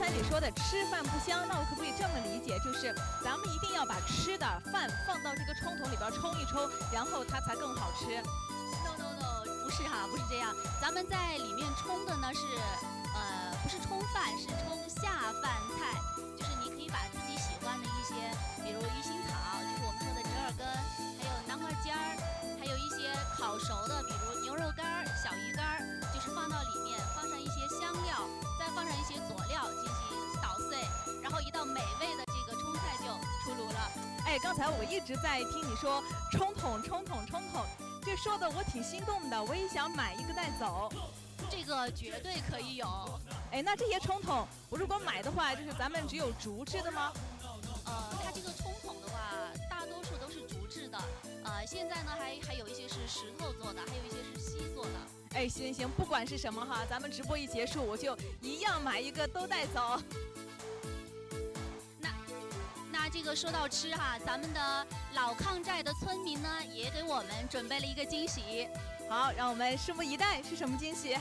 才你说的吃饭不香，那我可不可以这么理解，就是咱们一定要把吃的饭放到这个冲桶里边冲一冲，然后它才更好吃。No no no， 不是哈，不是这样。咱们在里面冲的呢是，不是冲饭，是冲下饭菜。就是你可以把自己喜欢的一些，比如鱼腥草，就是我们说的折耳根，还有南瓜尖儿，还有一些烤熟的，比如牛肉干儿、小鱼干儿，就是放到里面，放上一些香料，再放上一些佐料进行捣碎，然后一道美味的这个冲菜就出炉了。哎，刚才我一直在听你说冲桶，冲桶，冲桶，这说的我挺心动的，我也想买一个带走。这个绝对可以有。哎，那这些冲桶，我如果买的话，就是咱们只有竹制的吗？它这个冲桶的话，大多数都是竹制的。现在呢还有一些是石头做的，还有一些是锡做的。哎，行行，不管是什么哈，咱们直播一结束，我就一样买一个都带走。那这个说到吃哈，咱们的老抗寨的村民呢，也给我们准备了一个惊喜。好，让我们拭目以待，是什么惊喜？